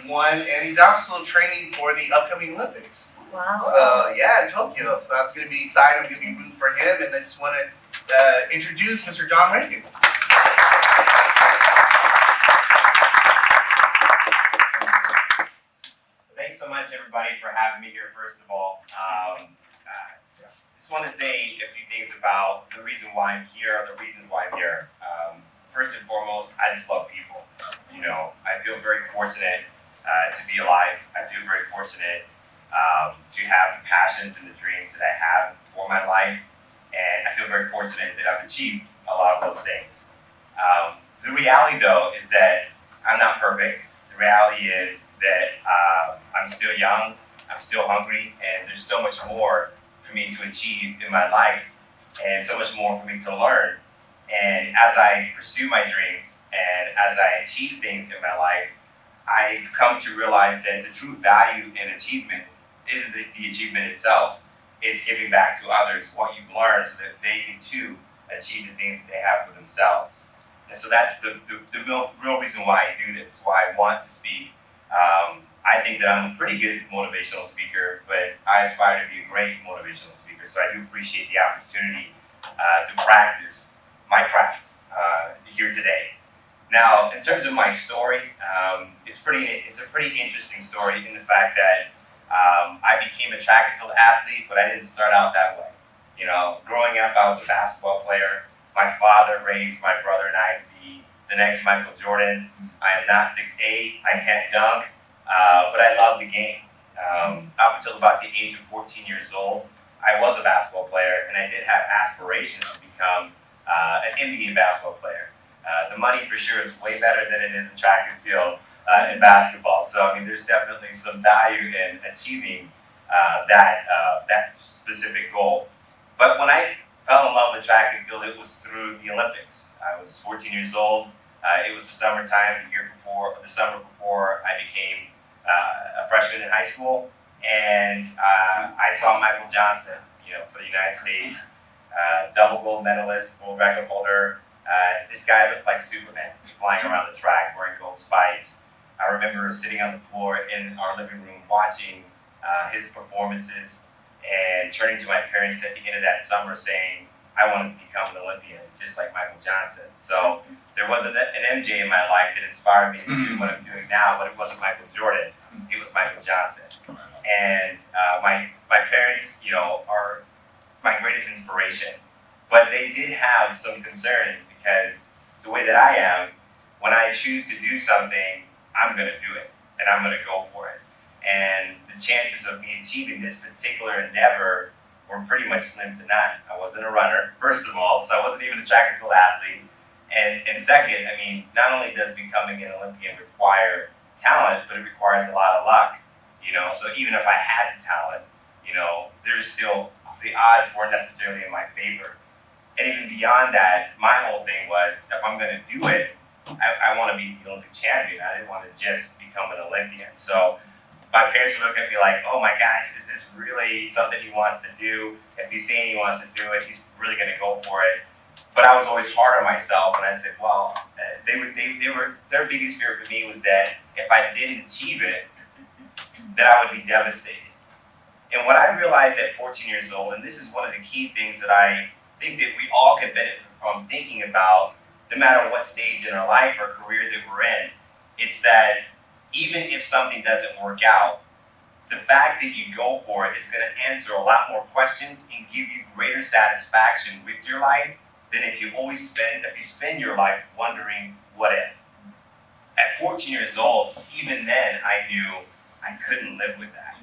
won, and he's also training for the upcoming Olympics. Wow. So yeah, in Tokyo. So that's going to be exciting. I'm going to be rooting for him, and I just want to introduce Mr. John Rankin. Thanks so much, everybody, for having me here. First of all, just want to say a few things about the reason why I'm here, the reasons why I'm here. First and foremost, I just love people. You know, I feel very fortunate to be alive. I feel very fortunate to have the passions and the dreams that I have for my life, and I feel very fortunate that I've achieved a lot of those things. The reality, though, is that I'm not perfect. The reality is that I'm still young, I'm still hungry, and there's so much more for me to achieve in my life, and so much more for me to learn. And as I pursue my dreams, and as I achieve things in my life, I've come to realize that the true value and achievement isn't the achievement itself. It's giving back to others what you've learned so that they can too achieve the things that they have for themselves. And so that's the real reason why I do this, why I want to speak. I think that I'm a pretty good motivational speaker, but I aspire to be a great motivational speaker. So I do appreciate the opportunity to practice my craft here today. Now, in terms of my story, it's a pretty interesting story in the fact that I became a track and field athlete, but I didn't start out that way. You know, growing up, I was a basketball player. My father raised my brother and I to be the next Michael Jordan. I am not 6'8", I can't dunk, but I love the game. Up until about the age of 14 years old, I was a basketball player, and I did have aspirations to become an NBA basketball player. The money for sure is way better than it is in track and field in basketball. So I mean, there's definitely some value in achieving that specific goal. But when I fell in love with track and field, it was through the Olympics. I was 14 years old. It was the summertime, the summer before I became a freshman in high school, and I saw Michael Johnson, for the United States, double gold medalist, gold record holder. This guy looked like Superman, flying around the track wearing gold spikes. I remember sitting on the floor in our living room watching his performances and turning to my parents at the end of that summer saying, I wanted to become an Olympian, just like Michael Johnson. So there wasn't an MJ in my life that inspired me to do what I'm doing now, but it wasn't Michael Jordan, it was Michael Johnson. And my parents, are my greatest inspiration. But they did have some concern because the way that I am, when I choose to do something, I'm going to do it, and I'm going to go for it. And the chances of me achieving this particular endeavor were pretty much slim to none. I wasn't a runner, first of all, so I wasn't even a track and field athlete. And second, I mean, not only does becoming an Olympian require talent, but it requires a lot of luck. So even if I had the talent, there's still, the odds weren't necessarily in my favor. And even beyond that, my whole thing was, if I'm going to do it, I want to be the Olympic champion. I didn't want to just become an Olympian. So my parents would look at me like, oh my gosh, is this really something he wants to do? If he's saying he wants to do it, he's really going to go for it. But I was always hard on myself, and I said, well, their biggest fear for me was that if I didn't achieve it, that I would be devastated. And what I realized at 14 years old, and this is one of the key things that I think that we all can benefit from thinking about, no matter what stage in our life or career that we're in, it's that even if something doesn't work out, the fact that you go for it is going to answer a lot more questions and give you greater satisfaction with your life than if you spend your life wondering what if. At 14 years old, even then I knew I couldn't live with that.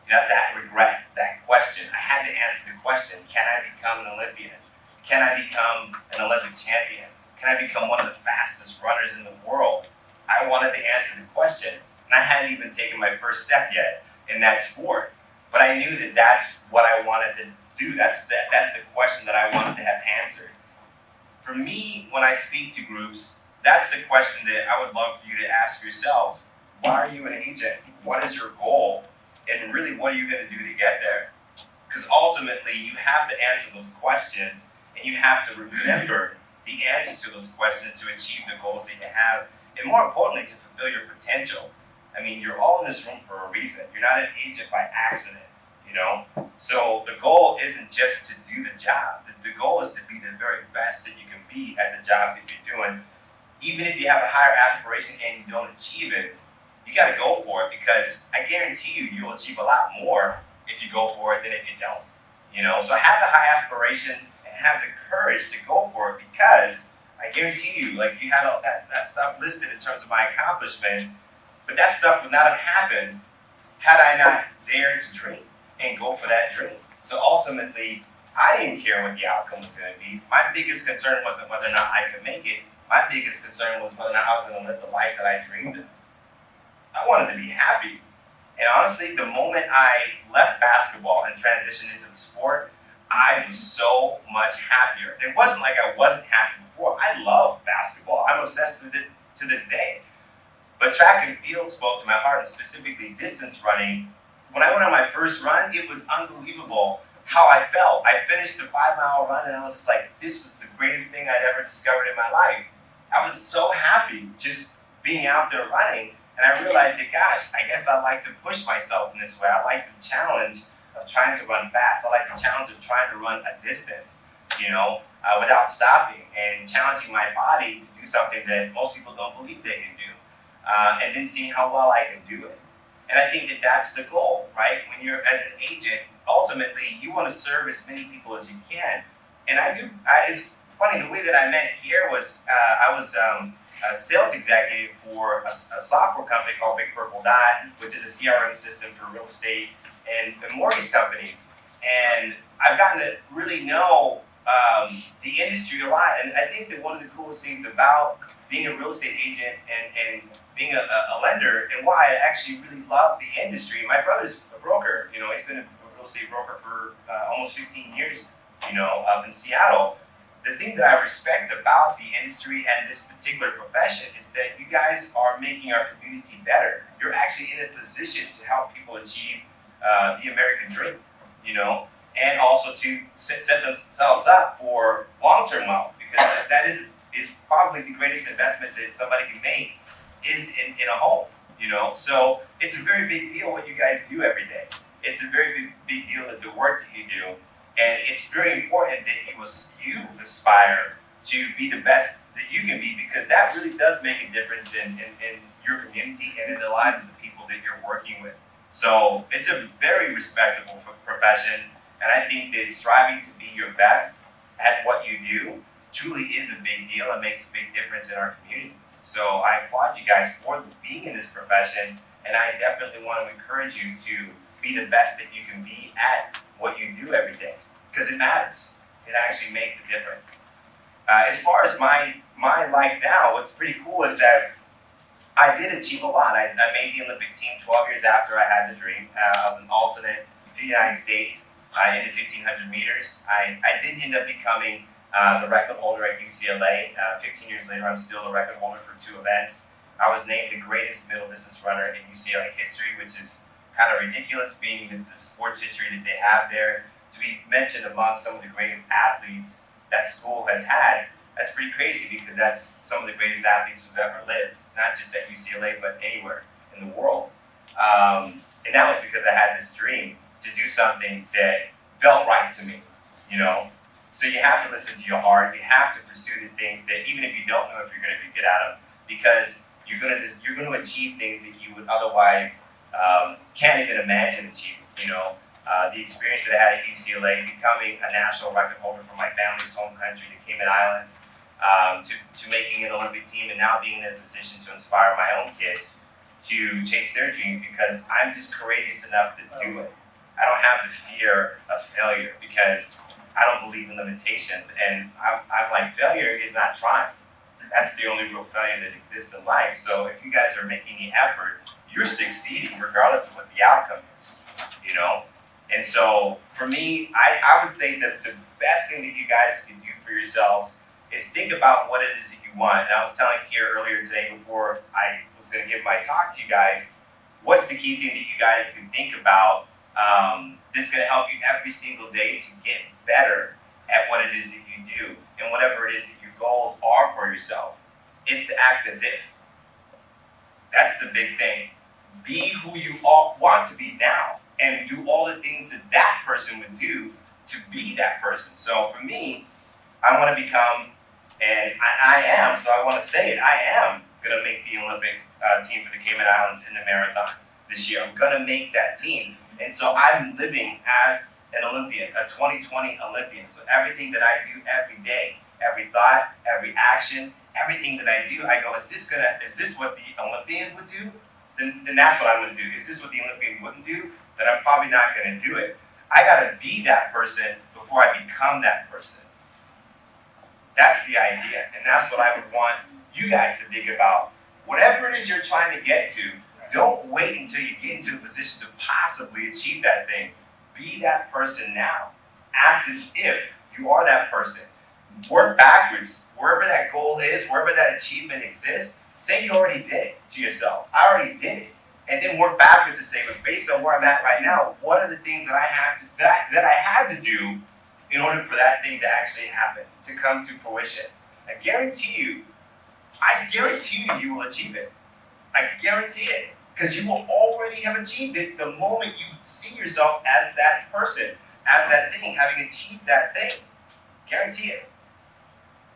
That regret, that question. I had to answer the question, can I become an Olympian? Can I become an Olympic champion? Can I become one of the fastest runners in the world? I wanted to answer the question, and I hadn't even taken my first step yet in that sport. But I knew that that's what I wanted to do. That's the question that I wanted to have answered. For me, when I speak to groups, that's the question that I would love for you to ask yourselves. Why are you an agent? What is your goal? And really, what are you going to do to get there? Because ultimately, you have to answer those questions, and you have to remember the answers to those questions to achieve the goals that you have, and more importantly, to fulfill your potential. I mean, you're all in this room for a reason. You're not an agent by accident, you know? So the goal isn't just to do the job. The goal is to be the very best that you can be at the job that you're doing. Even if you have a higher aspiration and you don't achieve it, you got to go for it, because I guarantee you, you'll achieve a lot more if you go for it than if you don't. You know, so have the high aspirations and have the courage to go for it, because I guarantee you, like, you had all that stuff listed in terms of my accomplishments, but that stuff would not have happened had I not dared to dream and go for that dream. So ultimately, I didn't care what the outcome was going to be. My biggest concern wasn't whether or not I could make it. My biggest concern was whether or not I was going to live the life that I dreamed of. I wanted to be happy. And honestly, the moment I left basketball and transitioned into the sport, I was so much happier. It wasn't like I wasn't happy before. I love basketball. I'm obsessed with it to this day. But track and field spoke to my heart, and specifically distance running. When I went on my first run, it was unbelievable how I felt. I finished the 5-mile run, and I was just like, this was the greatest thing I'd ever discovered in my life. I was so happy just being out there running. And I realized that, gosh, I guess I like to push myself in this way. I like the challenge of trying to run fast. I like the challenge of trying to run a distance, without stopping, and challenging my body to do something that most people don't believe they can do, and then seeing how well I can do it. And I think that that's the goal, right? When you're as an agent, ultimately, you want to serve as many people as you can. And it's funny, the way that I met here was I was a sales executive for a software company called Big Purple Dot, which is a CRM system for real estate and mortgage companies. And I've gotten to really know the industry a lot. And I think that one of the coolest things about being a real estate agent and being a lender, and why I actually really love the industry. My brother's a broker. He's been a real estate broker for almost 15 years, up in Seattle. The thing that I respect about the industry and this particular profession is that you guys are making our community better. You're actually in a position to help people achieve the American dream, and also to set themselves up for long-term wealth, because that is probably the greatest investment that somebody can make is in a home, So it's a very big deal what you guys do every day. It's a very big deal that the work that you do. And it's very important that you aspire to be the best that you can be, because that really does make a difference in your community and in the lives of the people that you're working with. So it's a very respectable profession, and I think that striving to be your best at what you do truly is a big deal and makes a big difference in our communities. So I applaud you guys for being in this profession, and I definitely want to encourage you to be the best that you can be at what you do every day, because it matters. It actually makes a difference. As far as my life now, what's pretty cool is that I did achieve a lot. I made the Olympic team 12 years after I had the dream. I was an alternate for the United States in the 1,500 meters. I did end up becoming the record holder at UCLA. 15 years later, I'm still the record holder for 2 events. I was named the greatest middle distance runner in UCLA history, which is kind of ridiculous, being the sports history that they have there. To be mentioned among some of the greatest athletes that school has had, that's pretty crazy, because that's some of the greatest athletes who've ever lived, not just at UCLA, but anywhere in the world. And that was because I had this dream to do something that felt right to me, So you have to listen to your heart. You have to pursue the things that, even if you don't know if you're going to get at them, because you're going to achieve things that you would otherwise can't even imagine achieving. The experience that I had at UCLA, becoming a national record holder for my family's home country, the Cayman Islands, to making an Olympic team, and now being in a position to inspire my own kids to chase their dreams, because I'm just courageous enough to do it. I don't have the fear of failure, because I don't believe in limitations, and I'm like, failure is not trying. That's the only real failure that exists in life. So if you guys are making the effort, you're succeeding regardless of what the outcome is, And so for me, I would say that the best thing that you guys can do for yourselves is think about what it is that you want. And I was telling Kier earlier today, before I was going to give my talk to you guys, what's the key thing that you guys can think about that's going to help you every single day to get better at what it is that you do and whatever it is that your goals are for yourself? It's to act as if. That's the big thing. Be who you all want to be now, and do all the things that that person would do to be that person. So for me, I want to become, and I am, so I want to say it, I am going to make the Olympic team for the Cayman Islands in the marathon this year. I'm going to make that team. And so I'm living as an Olympian, a 2020 Olympian. So everything that I do every day, every thought, every action, everything that I do, I go, is this what the Olympian would do? Then that's what I'm going to do. Is this what the Olympian wouldn't do? Then I'm probably not going to do it. I got to be that person before I become that person. That's the idea. And that's what I would want you guys to think about. Whatever it is you're trying to get to, don't wait until you get into a position to possibly achieve that thing. Be that person now. Act as if you are that person. Work backwards. Wherever that goal is, wherever that achievement exists, say you already did it to yourself. I already did it. And then work backwards and say, but based on where I'm at right now, what are the things that I had to do in order for that thing to actually happen, to come to fruition? I guarantee you, you will achieve it. I guarantee it. Because you will already have achieved it the moment you see yourself as that person, as that thing, having achieved that thing. Guarantee it.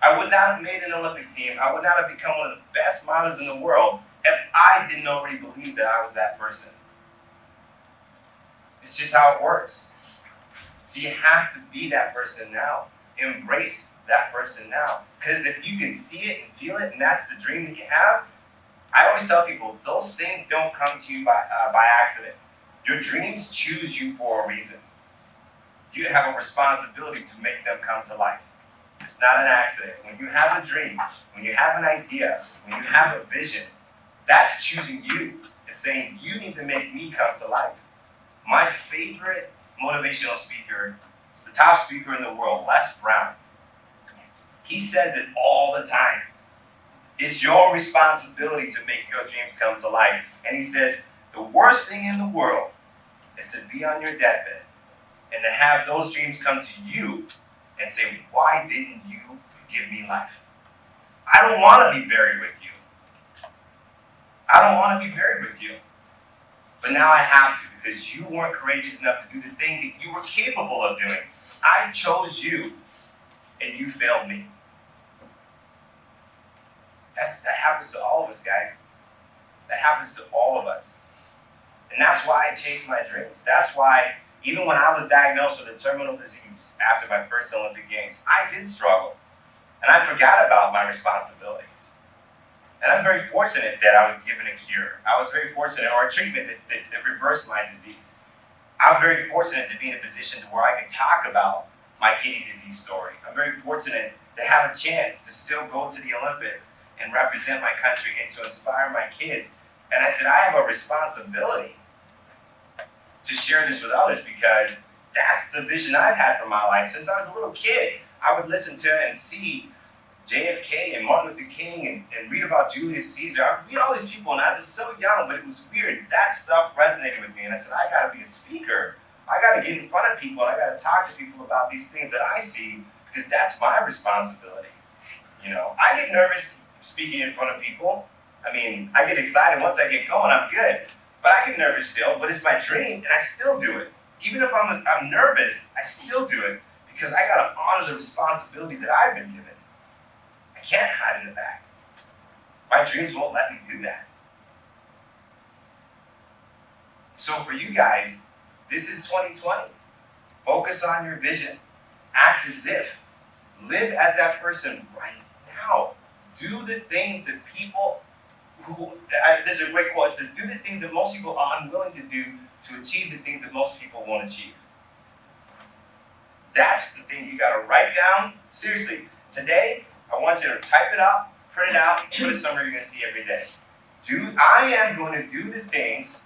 I would not have made an Olympic team. I would not have become one of the best models in the world if I didn't already believe that I was that person. It's just how it works. So you have to be that person now. Embrace that person now. Because if you can see it and feel it, and that's the dream that you have, I always tell people, those things don't come to you by accident. Your dreams choose you for a reason. You have a responsibility to make them come to life. It's not an accident. When you have a dream, when you have an idea, when you have a vision, that's choosing you and saying, you need to make me come to life. My favorite motivational speaker is the top speaker in the world, Les Brown. He says it all the time. It's your responsibility to make your dreams come to life. And he says, the worst thing in the world is to be on your deathbed and to have those dreams come to you and say, why didn't you give me life? I don't want to be buried with you. I don't want to be buried with you. But now I have to, because you weren't courageous enough to do the thing that you were capable of doing. I chose you, and you failed me. That happens to all of us, guys. That happens to all of us. And that's why I chased my dreams. That's why, even when I was diagnosed with a terminal disease after my first Olympic Games, I did struggle. And I forgot about my responsibilities. And I'm very fortunate that I was given a cure. I was very fortunate, or a treatment that reversed my disease. I'm very fortunate to be in a position where I can talk about my kidney disease story. I'm very fortunate to have a chance to still go to the Olympics and represent my country and to inspire my kids. And I said, I have a responsibility to share this with others, because that's the vision I've had for my life. Since I was a little kid, I would listen to and see JFK and Martin Luther King and read about Julius Caesar. I would read all these people, and I was so young, but it was weird. That stuff resonated with me, and I said, I gotta be a speaker. I gotta get in front of people, and I gotta talk to people about these things that I see, because that's my responsibility. You know, I get nervous speaking in front of people. I mean, I get excited. Once I get going, I'm good. But I get nervous still, but it's my dream, and I still do it. Even if I'm nervous, I still do it, because I gotta honor the responsibility that I've been given. I can't hide in the back. My dreams won't let me do that. So for you guys, this is 2020. Focus on your vision. Act as if. Live as that person right now. Do the things that people there's a great quote. It says, do the things that most people are unwilling to do to achieve the things that most people won't achieve. That's the thing you got to write down. Seriously, today, I want you to type it up, print it out, and put it somewhere you're going to see every day. I am going to do the things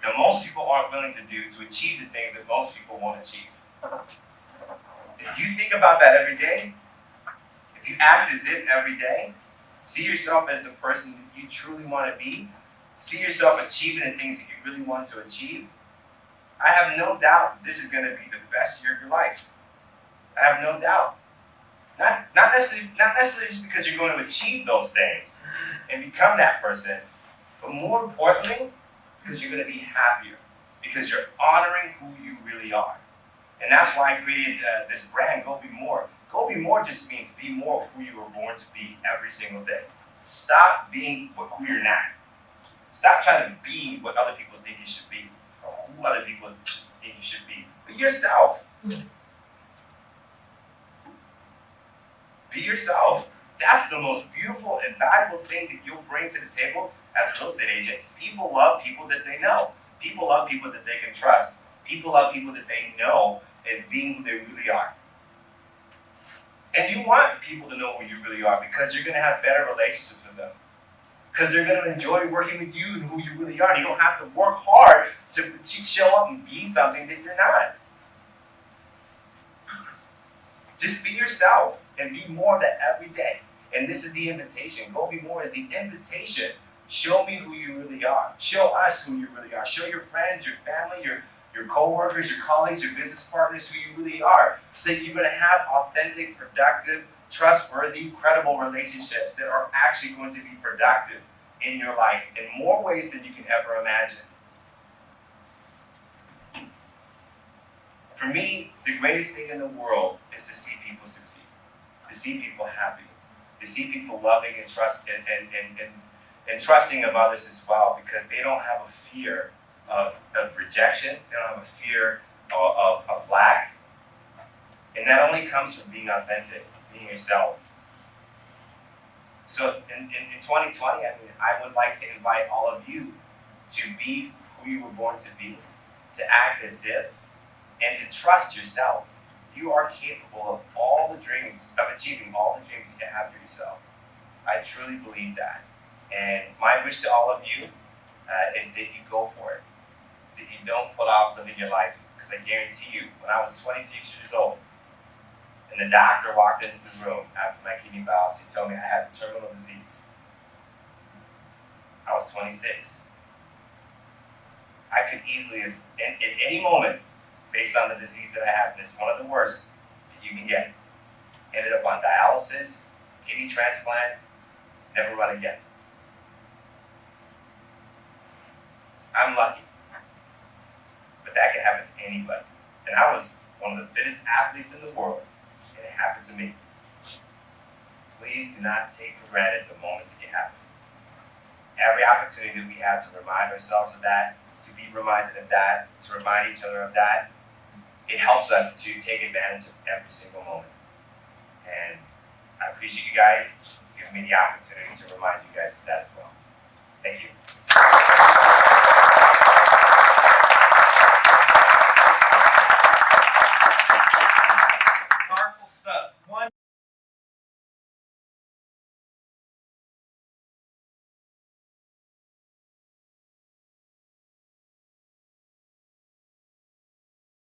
that most people aren't willing to do to achieve the things that most people won't achieve. If you think about that every day, if you act as if every day, see yourself as the person that you truly want to be, see yourself achieving the things that you really want to achieve, I have no doubt this is going to be the best year of your life. I have no doubt. Not necessarily just because you're going to achieve those things and become that person, but more importantly, because you're going to be happier, because you're honoring who you really are. And that's why I created this brand, Go Be More. Go Be More just means be more of who you were born to be every single day. Stop being who you're not. Stop trying to be what other people think you should be, or who other people think you should be. Be yourself. Be yourself. That's the most beautiful and valuable thing that you'll bring to the table as a real estate agent. People love people that they know. People love people that they can trust. People love people that they know as being who they really are. And you want people to know who you really are because you're going to have better relationships with them. Because they're going to enjoy working with you and who you really are. And you don't have to work hard to show up and be something that you're not. Just be yourself and be more of that every day. And this is the invitation. Go Be More is the invitation. Show me who you really are. Show us who you really are. Show your friends, your family, your co-workers, your colleagues, your business partners who you really are, so that you're going to have authentic, productive, trustworthy, credible relationships that are actually going to be productive in your life in more ways than you can ever imagine. For me, the greatest thing in the world is to see people succeed, to see people happy, to see people loving and trusting of others as well, because they don't have a fear of rejection, they don't have a fear of lack. And that only comes from being authentic, being yourself. So in 2020, I would like to invite all of you to be who you were born to be, to act as if, and to trust yourself. You are capable of achieving all the dreams that you have for yourself. I truly believe that. And my wish to all of you is that you go for it. That you don't put off living your life. Because I guarantee you, when I was 26 years old, and the doctor walked into the room after my kidney biopsy and told me I had a terminal disease, I was 26. I could easily have, at any moment, based on the disease that I have, and it's one of the worst that you can get, ended up on dialysis, kidney transplant, never run again. I'm lucky. But that can happen to anybody. And I was one of the fittest athletes in the world, and it happened to me. Please do not take for granted the moments that you have. Every opportunity that we have to remind ourselves of that, to be reminded of that, to remind each other of that, it helps us to take advantage of every single moment. And I appreciate you guys giving me the opportunity to remind you guys of that as well. Thank you.